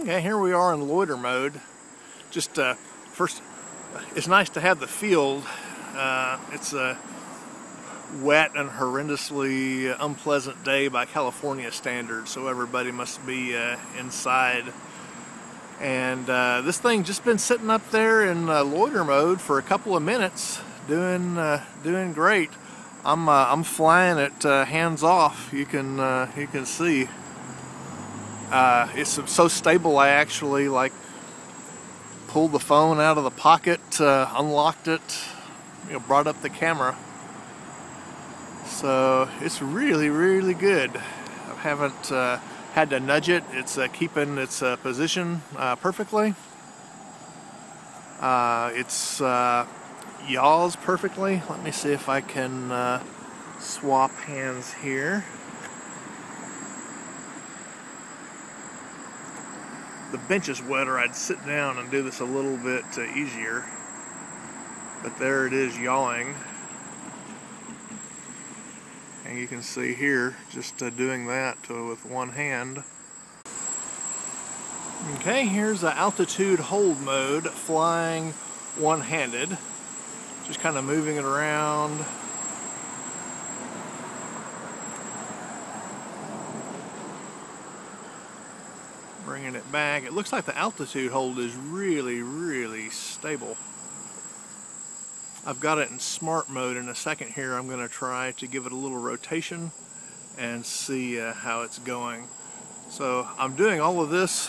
Okay, here we are in loiter mode. Just first, it's nice to have the field. It's a wet and horrendously unpleasant day by California standards, so everybody must be inside. And this thing just been sitting up there in loiter mode for a couple of minutes, doing great. I'm flying it hands off. You can see. It's so stable. I actually pulled the phone out of the pocket, unlocked it, brought up the camera. So it's really good. I haven't had to nudge it. It's keeping its position perfectly. It's yaws perfectly. Let me see if I can swap hands here. The bench is wetter. I'd sit down and do this a little bit easier. But there it is, yawing. And you can see here, just doing that with one hand. Okay, here's the altitude hold mode, flying one-handed. Just kind of moving it around. Bringing it back. It looks like the altitude hold is really stable. I've got it in smart mode. In a second here I'm going to try to give it a little rotation and see how it's going. So I'm doing all of this,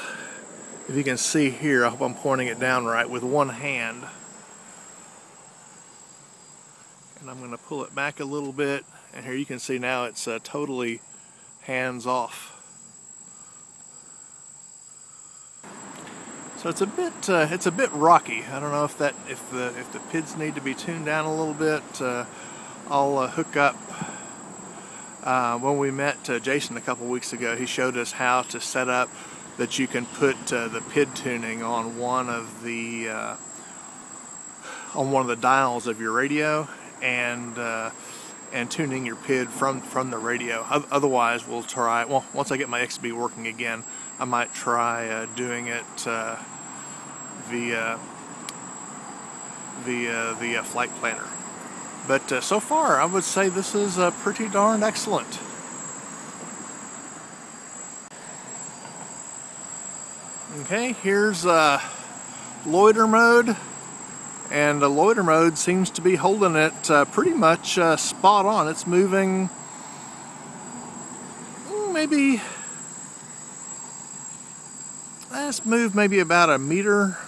if you can see here, I hope I'm pointing it down right, with one hand. And I'm going to pull it back a little bit, and here you can see now it's totally hands off. So it's a bit rocky. I don't know if the PIDs need to be tuned down a little bit. I'll hook up. When we met Jason a couple weeks ago, he showed us how to set up that you can put the PID tuning on one of the dials of your radio, and tuning your PID from the radio. Otherwise, we'll try. Well, once I get my XB working again, I might try doing it via the flight planner. But so far, I would say this is pretty darn excellent. Okay, here's loiter mode, and the loiter mode seems to be holding it pretty much spot on. It's moving maybe. Let's move maybe about a meter,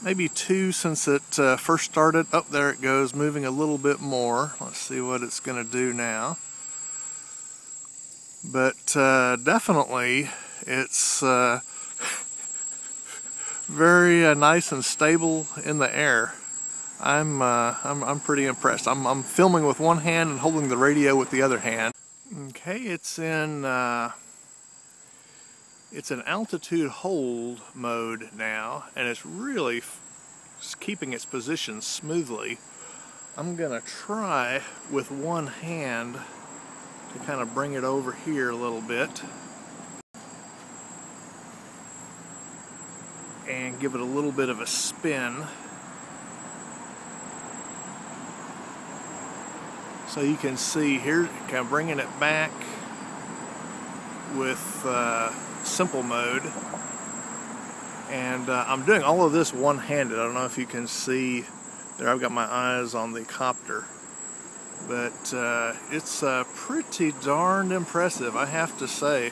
maybe two since it first started. Oh, there it goes, moving a little bit more. Let's see what it's going to do now. But definitely, it's very nice and stable in the air. I'm pretty impressed. I'm filming with one hand and holding the radio with the other hand. Okay, it's in. It's an altitude hold mode now, and it's really keeping its position smoothly. I'm gonna try with one hand to kind of bring it over here a little bit and give it a little bit of a spin. So you can see here, kind of bringing it back with simple mode, and I'm doing all of this one-handed. I don't know if you can see there. I've got my eyes on the copter, but it's pretty darn impressive, I have to say.